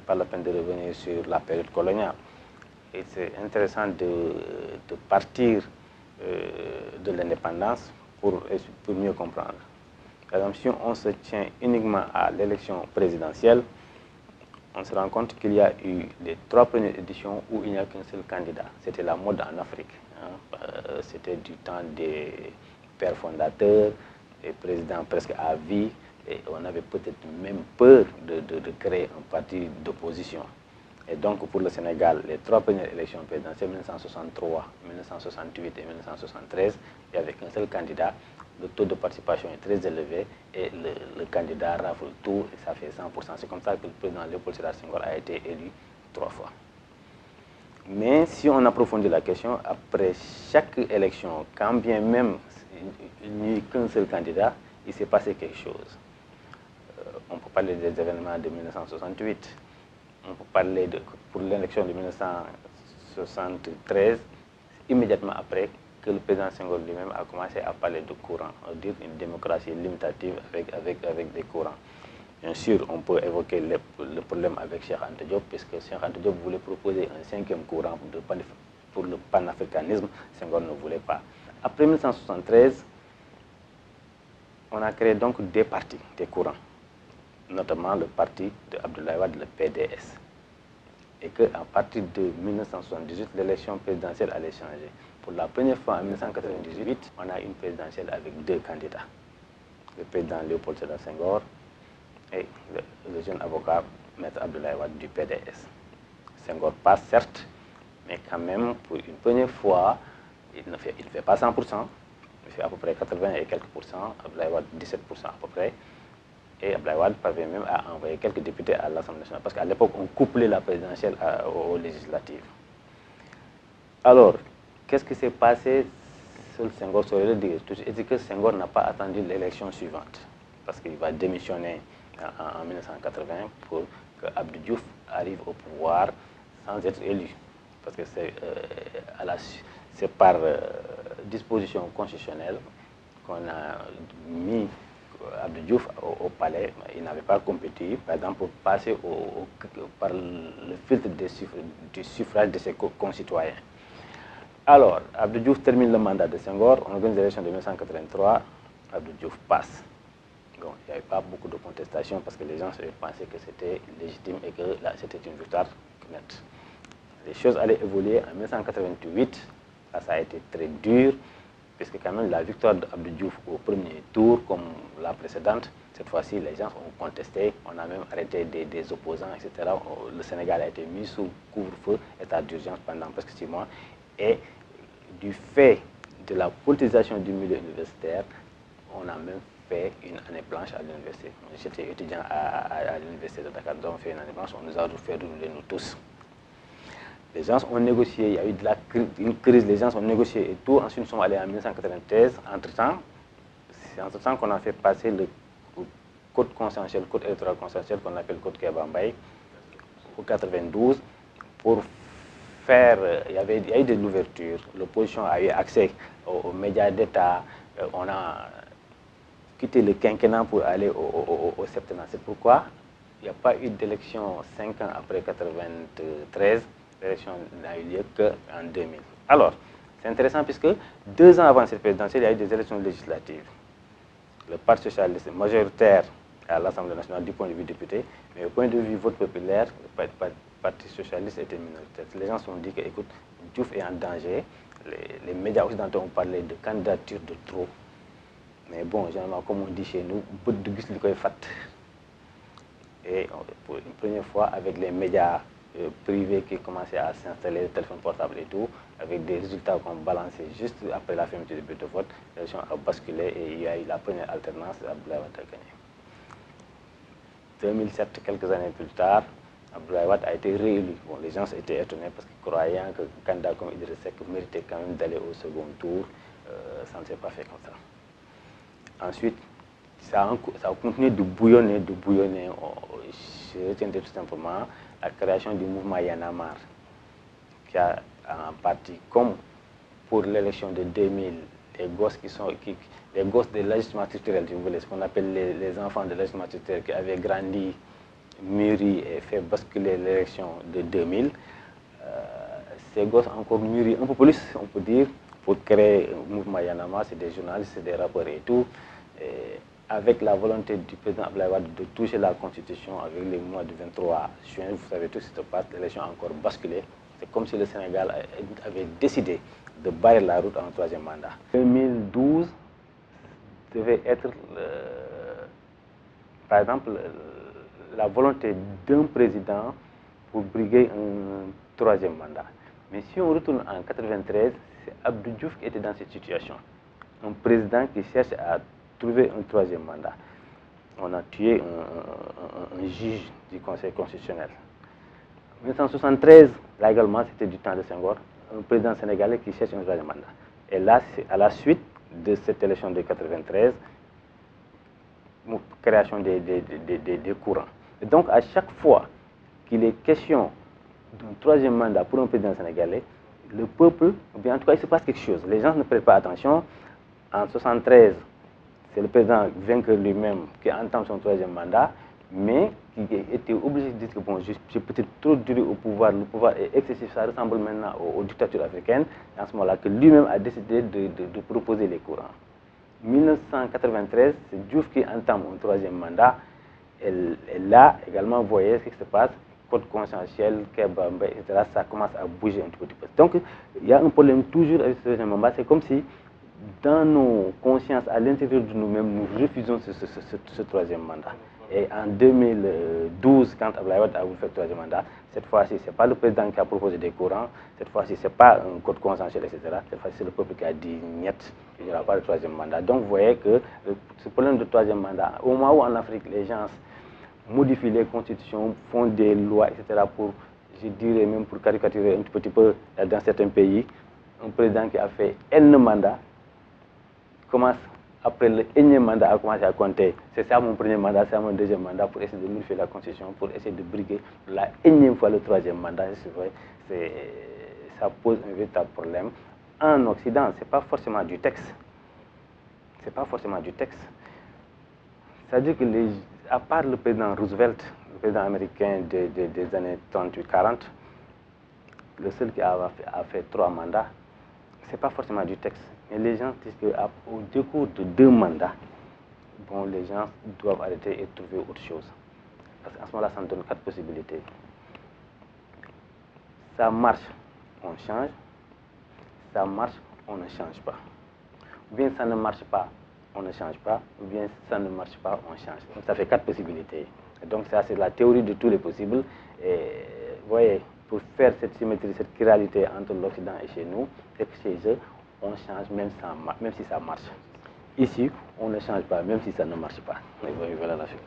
pas la peine de revenir sur la période coloniale. Et c'est intéressant de partir de l'indépendance pour mieux comprendre. Par exemple, si on se tient uniquement à l'élection présidentielle, on se rend compte qu'il y a eu les 3 premières éditions où il n'y a qu'un seul candidat. C'était la mode en Afrique. Hein. C'était du temps des pères fondateurs, des présidents presque à vie, et on avait peut-être même peur de créer un parti d'opposition. Et donc pour le Sénégal, les 3 premières élections présidentielles, 1963, 1968 et 1973, il n'y avait qu'un seul candidat. Le taux de participation est très élevé et le candidat rafle tout et ça fait 100%. C'est comme ça que le président Léopold Sédar Senghor a été élu 3 fois. Mais si on approfondit la question, après chaque élection, quand bien même il n'y a eu qu'un seul candidat, il s'est passé quelque chose. On peut parler des événements de 1968, on peut parler pour l'élection de 1973, immédiatement après que le président Senghor lui-même a commencé à parler de courant, on dit une démocratie limitative avec des courants. Bien sûr, on peut évoquer le problème avec Cheikh Anta Diop, puisque Cheikh Anta Diop voulait proposer un 5e courant pour le panafricanisme, Senghor ne voulait pas. Après 1973, on a créé donc des partis, des courants, notamment le parti de Abdoulaye Wade, le PDS. Et qu'à partir de 1978, l'élection présidentielle allait changer. Pour la première fois en 1998, on a une présidentielle avec 2 candidats. Le président Léopold Sédar Senghor et le jeune avocat Maître Abdoulaye Wade du PDS. Senghor passe certes, mais quand même pour une première fois, il ne fait pas 100%, il fait à peu près 80 et quelques pourcents, Abdoulaye Wade 17% à peu près. Et Abdoulaye Wade parvient même à envoyer quelques députés à l'Assemblée nationale, parce qu'à l'époque, on couplait la présidentielle aux législatives. Alors, qu'est-ce qui s'est passé? Seul Senghor saurait le dire. C'est que Senghor n'a pas attendu l'élection suivante, parce qu'il va démissionner en 1980 pour que Abdou Diouf arrive au pouvoir sans être élu. Parce que c'est par disposition constitutionnelle qu'on a mis Abdou Diouf au palais. Il n'avait pas compétit, par exemple, pour passer par le filtre du suffrage de ses concitoyens. Alors, Abdou Diouf termine le mandat de Senghor, on organise l'élection de 1983, Abdou Diouf passe. Donc, il n'y avait pas beaucoup de contestation parce que les gens pensaient que c'était légitime et que c'était une victoire nette. Les choses allaient évoluer en 1988, ça a été très dur, puisque quand même la victoire d'Abdou Diouf au premier tour, comme la précédente, cette fois-ci les gens ont contesté, on a même arrêté des opposants, etc. Le Sénégal a été mis sous couvre-feu, état d'urgence pendant presque 6 mois, et du fait de la politisation du milieu universitaire, on a même fait une année blanche à l'université. J'étais étudiant à l'université de Dakar, donc on fait une année blanche, on nous a fait rouler nous tous. Les gens ont négocié, il y a eu une crise, les gens ont négocié et tout. Ensuite, nous sommes allés en 1993. Entre-temps, c'est entre-temps qu'on a fait passer le code consensuel, code électoral consensuel qu'on appelle code Kéba-Mbaye, au 92, pour faire, il y a eu de l'ouverture. L'opposition a eu accès aux médias d'État. On a quitté le quinquennat pour aller au septennat. C'est pourquoi il n'y a pas eu d'élection 5 ans après 1993. L'élection n'a eu lieu qu'en 2000. Alors, c'est intéressant puisque 2 ans avant cette présidentielle, il y a eu des élections législatives. Le Parti socialiste est majoritaire à l'Assemblée nationale du point de vue député, mais au point de vue vote populaire, le Parti socialiste était minoritaire. Les gens se sont dit que, écoute, Diouf est en danger. Les médias occidentaux ont parlé de candidature de trop. Mais bon, généralement, comme on dit chez nous, bët du gis li koy fat. Et pour une première fois, avec les médias privés qui commençaient à s'installer, les téléphones portables et tout, avec des résultats qu'on balançait juste après la fermeture du bureau de vote, l'élection a basculé et il y a eu la première alternance, Abdoulaye Wade a gagné. 2007, quelques années plus tard, Abdoulaye Wade a été réélu. Bon, les gens étaient étonnés parce qu'ils croyaient que un candidat comme Idriss Seck méritait quand même d'aller au second tour. Ça ne s'est pas fait comme ça. Ensuite, ça a continué de bouillonner, Je retiendrai tout simplement la création du mouvement Y en a marre, qui a en partie, comme pour l'élection de 2000, les gosses de l'ajustement structurel, si vous voulez, ce qu'on appelle les enfants de l'ajustement structurel qui avaient grandi mûri et fait basculer l'élection de 2000, ces gosses encore mûri un peu plus, on peut dire, pour créer un mouvement Yanama, c'est des journalistes, c'est des rappeurs et tout, et avec la volonté du président Abdoulaye Wade de toucher la Constitution avec les mois du 23 juin, vous savez tout ce qui se passe, l'élection a encore basculé. C'est comme si le Sénégal avait décidé de barrer la route à un troisième mandat. 2012 devait être, par exemple, la volonté d'un président pour briguer un troisième mandat. Mais si on retourne en 1993, c'est Abdou Diouf qui était dans cette situation. Un président qui cherche à trouver un troisième mandat. On a tué un juge du Conseil constitutionnel. En 1973, là également, c'était du temps de Senghor, un président sénégalais qui cherche un troisième mandat. Et là, c'est à la suite de cette élection de 1993, création des courants. Et donc, à chaque fois qu'il est question d'un troisième mandat pour un président sénégalais, le peuple, ou bien en tout cas, il se passe quelque chose. Les gens ne prêtent pas attention. En 1973, c'est le président vainqueur lui-même qui entame son troisième mandat, mais qui était obligé de dire que bon, j'ai peut-être trop duré au pouvoir, le pouvoir est excessif, ça ressemble maintenant aux dictatures africaines. Et en ce moment-là, que lui-même a décidé de proposer les courants. 1993, c'est Diouf qui entame un troisième mandat. Et là, également, vous voyez ce qui se passe, code consensuel, Kebamba, etc., ça commence à bouger un petit peu. Donc, il y a un problème toujours avec ce troisième mandat. C'est comme si, dans nos consciences, à l'intérieur de nous-mêmes, nous refusons ce troisième mandat. Et en 2012, quand Abdoulaye Wade a voulu faire le troisième mandat, cette fois-ci, ce n'est pas le président qui a proposé des courants, cette fois-ci, ce n'est pas un code consensuel, etc. Cette fois-ci, c'est le peuple qui a dit niet, il n'y aura pas de troisième mandat. Donc, vous voyez que ce problème de troisième mandat, au moment où en Afrique, les gens modifient les constitutions, font des lois, etc., pour, je dirais même pour caricaturer un petit peu dans certains pays, un président qui a fait un mandat commence, après le énième mandat, à commencer à compter. C'est ça mon premier mandat, c'est mon deuxième mandat pour essayer de modifier la Constitution, pour essayer de briguer la énième fois le troisième mandat. Ça pose un véritable problème. En Occident, ce n'est pas forcément du texte. Ce n'est pas forcément du texte. C'est-à-dire que, à part le président Roosevelt, le président américain des années 38-40, le seul qui a fait 3 mandats, ce n'est pas forcément du texte. Mais les gens disent qu'au décours de 2 mandats, bon, les gens doivent arrêter et trouver autre chose. Parce qu'à ce moment-là, ça nous donne 4 possibilités. Ça marche, on change. Ça marche, on ne change pas. Ou bien ça ne marche pas, on ne change pas. Ou bien ça ne marche pas, on change. Donc ça fait 4 possibilités. Et donc ça, c'est la théorie de tous les possibles. Et vous voyez, pour faire cette symétrie, cette chiralité entre l'Occident et chez nous, c'est que chez eux, on change même si ça marche. Ici, on ne change pas, même si ça ne marche pas. Et voilà la chose.